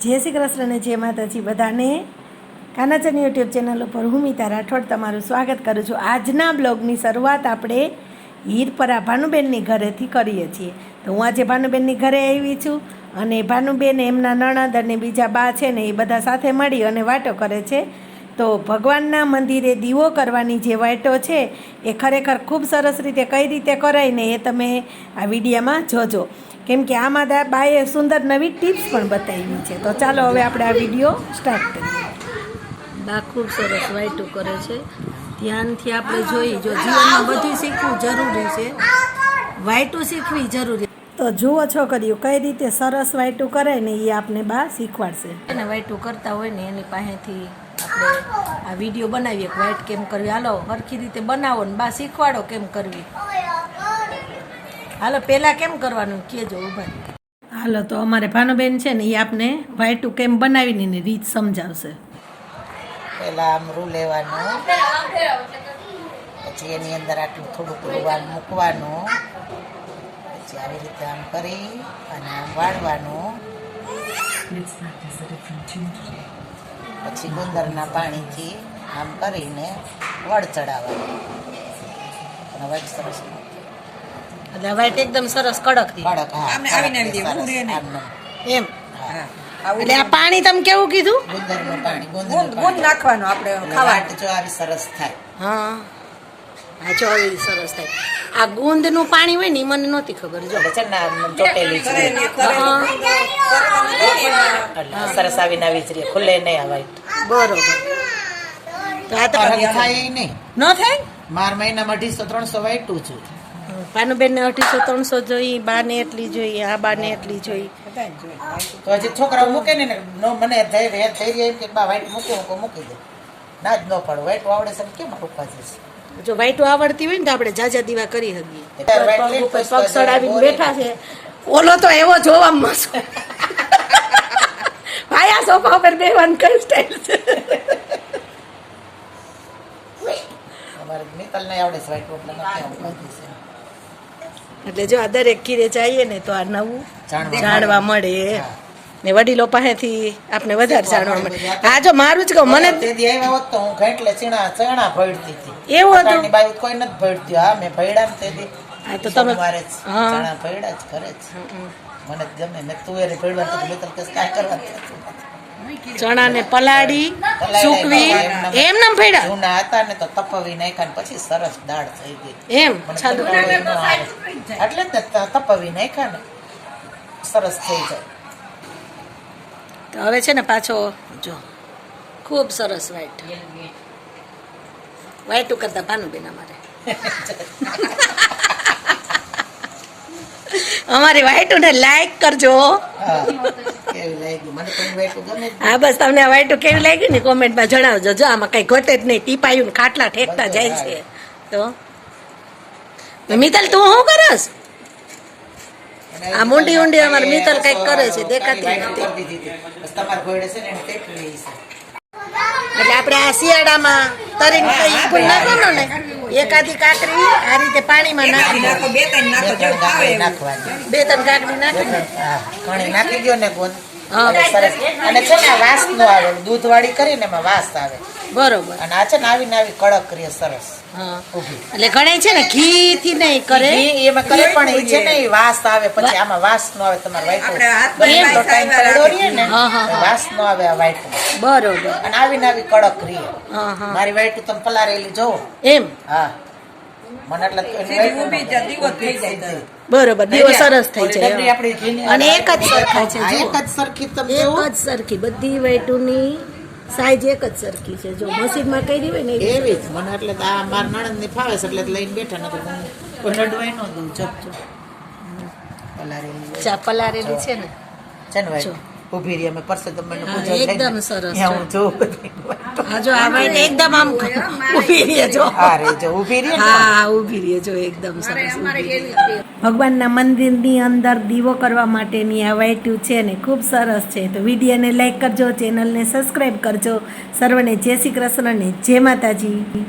જય શ્રી કૃષ્ણ ને જય માતાજી બધાને કાનાચન યુટ્યુબ ચેનલ ઉપર હું મિતા રાઠોડ તમારું સ્વાગત કરું છું। આજના બ્લોગની શરૂઆત આપણે હીરપરા ભાનુબેનની ઘરેથી કરીએ છીએ। તો હું આજે ભાનુબેનની ઘરે આવી છું અને ભાનુબેન એમના નણંદ અને બીજા બા છે ને એ બધા સાથે મળી અને વાટો કરે છે। તો ભગવાનના મંદિરે દીવો કરવાની જે વાટો છે એ ખરેખર ખૂબ સરસ રીતે કઈ રીતે કરાય ને એ તમે આ વિડીયોમાં જોજો, કેમ કે આમાં બાએ સુંદર નવી ટિપ્સ પણ બતાવી છે। તો ચાલો હવે આપણે આ વિડીયો સ્ટાર્ટ કરીએ। બા ખૂબ સરસ વાઈટું કરે છે, ધ્યાનથી આપણે જોઈ, જો જીવનમાં બધું શીખવું જરૂરી છે, વાઈટું શીખવી જરૂરી। તો જુઓ છોકરીઓ કઈ રીતે સરસ વાઈટું કરે ને એ આપને બા શીખવાડશે। એને વાઈટું કરતા હોય ને એની પાસેથી આપણે આ વિડીયો બનાવીએ કે વાઈટ કેમ કરવી, હાલો સરખી રીતે બનાવો ને બા શીખવાડો કેમ કરવી। હાલો પહેલાં કેમ કરવાનું કહેજો ઊભા। હાલો તો અમારે ભાનુબેન છે ને એ આપને વાઈટું કેમ બનાવીને એની રીત સમજાવશે। પહેલાં આમરું લેવાનું, પછી એની અંદર આટલું થોડુંક રૂવાન મૂકવાનું, પછી આવી રીતે આમ કરી અને આમ વાળવાનું, પછી ગુંદરના પાણીથી આમ કરીને વળ ચડાવવાનું અને વળ સરસ એટલે વાઈટ એકદમ સરસ કડક કડક। હા એમ એટલે આ પાણી તમે કેવું કીધું? ગુંદરનું પાણી, ગુંદ નાખવાનું આપણે ખાવા જો આવી સરસ થાય। હા હા જો આવી સરસ થાય। આ ગુંદનું પાણી હોય ને એ મને નહોતી ખબર, જો એટલે છે ને આમ ચોટેલી છે એટલે સરસ આવીને આવી જ રહે, ખુલ્લે નહીં આ વાઈટ। બરોબર। તો આ તો થાય નહીં ન થાય। માર મહિનામાં 250-300 વાઈટું છું। ભાનુબેન ને 250-300 જોઈ, બા ને એટલી જોઈ, આ બા ને એટલી જોઈ। તો હજી છોકરાઓ મૂકે ને મને ધૈર્ય એમ કે બા વાઈટ મૂકી દે, ના જ ન પડે, વાઈટ આવડે છે કેમ મૂકવા જશે? જો વાઈટું આવડતી હોય ને તો આપણે જાજા દીવા કરી શકીએ। વાઈટ પગ લઈને ઉપર પછી પગ ચડાવીને બેઠા છે, ઓલો તો એવો જોવા મસ્ત ભાઈ આ સોફા ઉપર બેવાનું કઈ સ્ટાઈલ છે? અમારે મિત્તલને આવડે છે વાઈટ, એટલે નથી આવડતું છે। એટલે જો આ દરેક કીરે જઈએ ને તો આ નવું જાણવા મળે ને વડીલો પાસેથી આપણે વધારે જાણવા મળે। હા જો મારું જ કહું, મને તેદી આવ્યા હોત તો હું ઘાંટલે ચણા ભળતી હતી, એવું હતું? અત્યારની બાઈ કોઈ નથી ભળતી। હા મેં ભળ્યા ને તેદી હા તો તમે સોમવારે જ હા ચણા ભળ્યા જ કરે છે, મને જ ગમે। મેં તુવેર ભળવા તો મિત્તલ કે કાંઈ કરવા ચણા ને પલાળી સૂકવી એમ નામ ફેડા જૂના હતા ને તો તપવી નાખ્યા ને પછી સરસ દાળ થઈ ગઈ એમ પણ ચાલુ તપવી ન આવે, એટલે જ ને તપવી નાખ્યા ને સરસ થઈ જાય। તો હવે છે ને પાછો જો ખૂબ સરસ વાઈટું કરતા ભાનુબેન અમારી વાઈટું ને લાઈક કરજો। હા, કેવી લાગી મને કોઈ વાઈટું ગમે જ. હા બસ તમને આ વાઈટું કેવી લાગી ને કોમેન્ટમાં જણાવજો। જો આમાં કઈ ઘટે જ નહીં, ટીપાયું ને ખાટલા ઠેકતા જાય છે। તો મિત્તલ તું શું કરસ? આ મોટી ઊંડી અમારે મિત્તલ કઈક કરે છે, દેખાતી નથી। બસ તમારે ઘોડે છે ને એને તેટલી છે। એટલે આપણે આ શિયાળામાં તરીને કઈ નાખવાનું ને એકાદી કાકરી આ રીતે પાણીમાં નાખી દો, બે ત્રણ કાકડી નાખવાની, 2-3 કાકડી નાખી દો। હા ઘણી નાખી દો ને ગોંદ હા સરસ। અને છે ને વાસ નો આવે, દૂધ વાળી કરીને એમાં વાસ આવે, બરોબર। અને આ છે ને આવીને આવી કડક રહે સરસ હા ઊભી। એટલે ઘણા છે ને ઘી થી નહીં કરે, ઘી એમાં કરે પણ એ છે ને એ વાસ આવે, પછી આમાં વાસ નો આવે। તમારે વાઈટ ટાઈમ પડ્યો રહે ને હા, હા, હા. વાસ નો આવે આ વાઈટ, બરોબર। અને આવીને આવી કડક રહે। હા હા મારી વાઈટ તમે પલારેલી જોવો। એમ હા મને એટલે બરોબર, દીવો સરસ થઈ જાય આપણી ઘીની અને એક જ સરખા છે, આ જુઓ। એક જ સરખી તમે એક જોવો જ સરખી બધી વાઈટુની સાઈઝ એક જ સરખી છે। જો મશીનમાં કરી હોય ને એવી જ મને એટલે આ માર નણંદ ની ફાવે છે એટલે લઈને બેઠા નથી, કોઈ નડવાય ન દઉં। જપ પલારેલી ચા પલારેલી છે ને છે ને ભાઈ ઊભી રહી, અમે પરસે તમને હા, પૂછો એકદમ સરસ હું જોઉં બધી। હા જો આ વાઈટ એકદમ આમ ઊભી રહે જો, હા રે જો ઊભી રહી ને હા ઊભી રહે જો, એકદમ સરસ ઊભી રહે। ભગવાનના મંદિરની અંદર દીવો કરવા માટેની આ વાઈટું છે ને ખૂબ સરસ છે। તો વિડીયોને લાઈક કરજો, ચેનલને સબસ્ક્રાઈબ કરજો। સર્વને જય શ્રી કૃષ્ણ ને જય માતાજી।